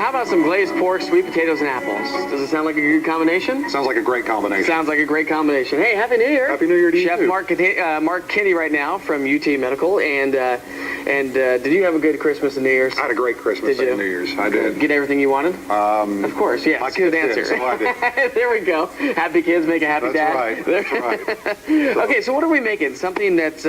how about some glazed pork, sweet potatoes, and apples? Does it sound like a good combination? Sounds like a great combination. Sounds like a great combination. Hey, Happy New Year. Happy New Year to you Chef too. Mark McKinney right now from UT Medical. And did you have a good Christmas and New Year's? I had a great Christmas and New Year's. I did. Get everything you wanted? Of course, yes. My kids good answer. did, so I did. There we go. Happy kids make a happy That's dad. right. That's right. Okay, so what are we making? Something that's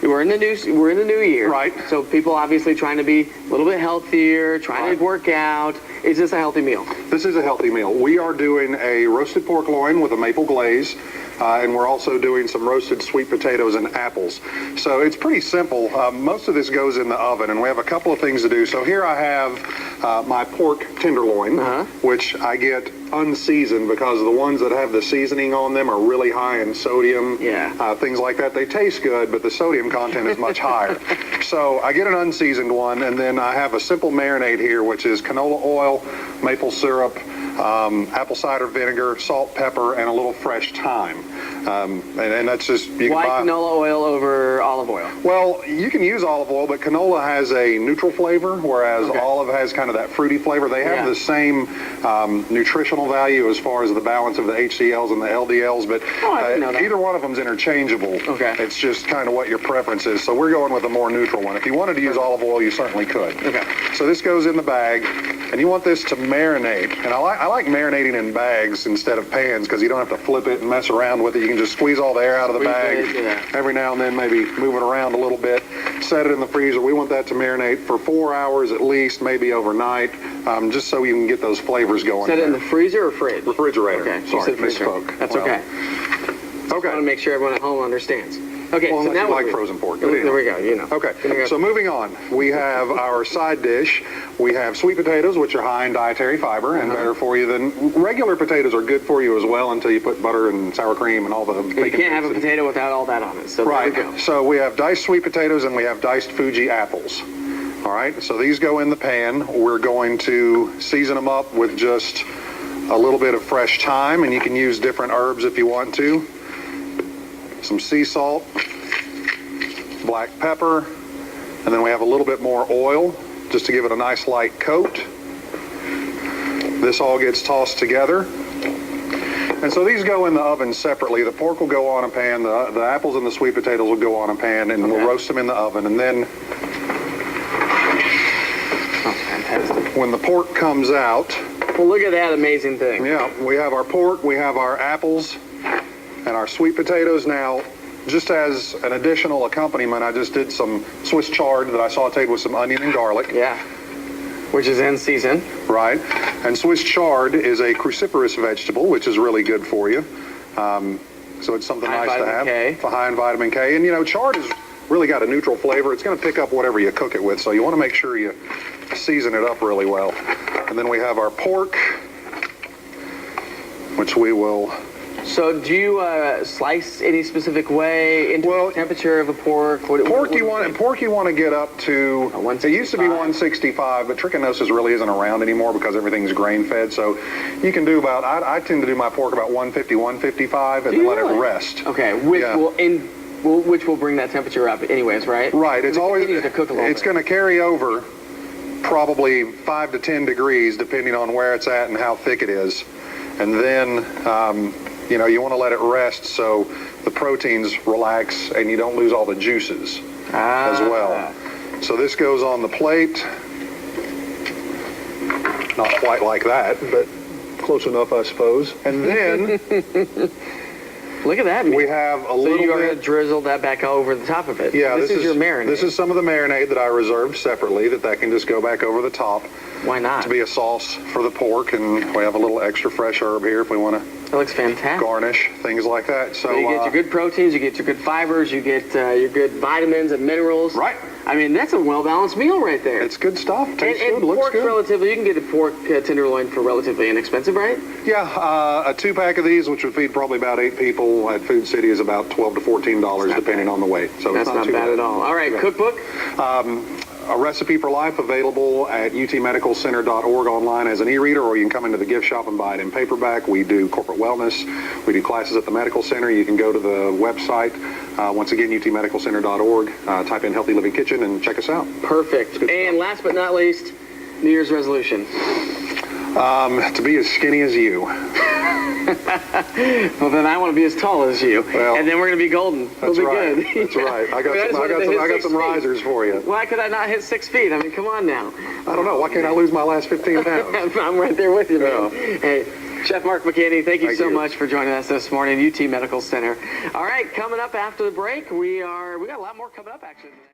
we're in the new year, right? So people obviously trying to be a little bit healthier, trying to work out. Is this a healthy meal? This is a healthy meal. We are doing a roasted pork loin with a maple glaze. And we're also doing some roasted sweet potatoes and apples. So it's pretty simple. Most of this goes in the oven, and we have a couple of things to do. So here I have my pork tenderloin, which I get unseasoned because the ones that have the seasoning on them are really high in sodium, things like that. They taste good, but the sodium content is much higher. So I get an unseasoned one, and then I have a simple marinade here, which is canola oil, maple syrup, apple cider vinegar, salt, pepper, and a little fresh thyme. And that's just... Why canola oil over olive oil? Well, you can use olive oil, but canola has a neutral flavor, whereas olive has kind of that fruity flavor. They have the same nutritional value as far as the balance of the HCLs and the LDLs, but either one of them is interchangeable. Okay. It's just kind of what your preference is. So we're going with a more neutral one. If you wanted to use olive oil, you certainly could. Okay. So this goes in the bag, and you want this to marinate. And I like marinating in bags instead of pans because you don't have to flip it and mess around with it. You can just squeeze all the air out of the bag. Every now and then maybe move it around a little bit. Set it in the freezer. We want that to marinate for 4 hours at least, maybe overnight, just so you can get those flavors going. Set it in the freezer or fridge? Refrigerator. Okay. Sorry, misspoke. That's okay. Okay. I want to make sure everyone at home understands. Okay, well, so now you like frozen pork. There we go, you know. Okay, so moving on. We have our side dish. We have sweet potatoes, which are high in dietary fiber and better for you than regular potatoes are good for you as well until you put butter and sour cream and all the bacon. You can't have a potato without all that on it, so there we go. So we have diced sweet potatoes and we have diced Fuji apples. All right, so these go in the pan. We're going to season them up with just a little bit of fresh thyme, and you can use different herbs if you want to. Some sea salt, black pepper, and then we have a little bit more oil just to give it a nice light coat. This all gets tossed together. And so these go in the oven separately. The pork will go on a pan, the apples and the sweet potatoes will go on a pan, and we'll roast them in the oven. And then when the pork comes out... Well, look at that amazing thing. Yeah, we have our pork, we have our apples, and our sweet potatoes. Now, just as an additional accompaniment, I just did some Swiss chard that I sauteed with some onion and garlic. Yeah, which is in season. Right, and Swiss chard is a cruciferous vegetable, which is really good for you. So it's something nice to have. High in vitamin K. And, you know, chard has really got a neutral flavor. It's going to pick up whatever you cook it with, so you want to make sure you season it up really well. And then we have our pork, which we will... So do you slice any specific way into the temperature of a pork? Pork you want to get up to, it used to be 165, but trichinosis really isn't around anymore because everything's grain fed. So you can do about, I tend to do my pork about 150, 155 and then let it rest. Okay, which will bring that temperature up anyways, right? Right, it's always, to cook a little it's going to carry over probably 5 to 10 degrees depending on where it's at and how thick it is. And then, you know, you want to let it rest so the proteins relax and you don't lose all the juices as well. So this goes on the plate. Not quite like that, but close enough, I suppose. And then... Look at that. We have a little bit... So you're going to drizzle that back over the top of it. Yeah, this is your marinade. This is some of the marinade that I reserved separately that can just go back over the top. Why not? To be a sauce for the pork, and we have a little extra fresh herb here if we want to... That looks fantastic. Garnish, things like that. So you get your good proteins, you get your good fibers, you get your good vitamins and minerals. Right. I mean, that's a well-balanced meal right there. It's good stuff. Tastes good, looks pork good. Relatively, you can get a pork tenderloin for relatively inexpensive, right? Yeah, a 2-pack of these, which would feed probably about 8 people at Food City, is about $12 to $14 depending on the weight. So that's it's not too bad at all. All right, cookbook? A Recipe for Life available at utmedicalcenter.org online as an e-reader, or you can come into the gift shop and buy it in paperback. We do corporate wellness. We do classes at the medical center. You can go to the website, once again, utmedicalcenter.org, type in Healthy Living Kitchen and check us out. Perfect. And last but not least, New Year's resolution? To be as skinny as you. Well, then I want to be as tall as you, Well, and then we're going to be golden. That's We'll be right. good. That's right. I got some risers for you. Why could I not hit 6 feet? I mean, come on now. I don't know. Why can't I lose my last 15 pounds? I'm right there with you, man. Yeah. Hey, Chef Mark McKinney, thank you so you. much for joining us this morning, UT Medical Center. All right, coming up after the break, we got a lot more coming up, actually.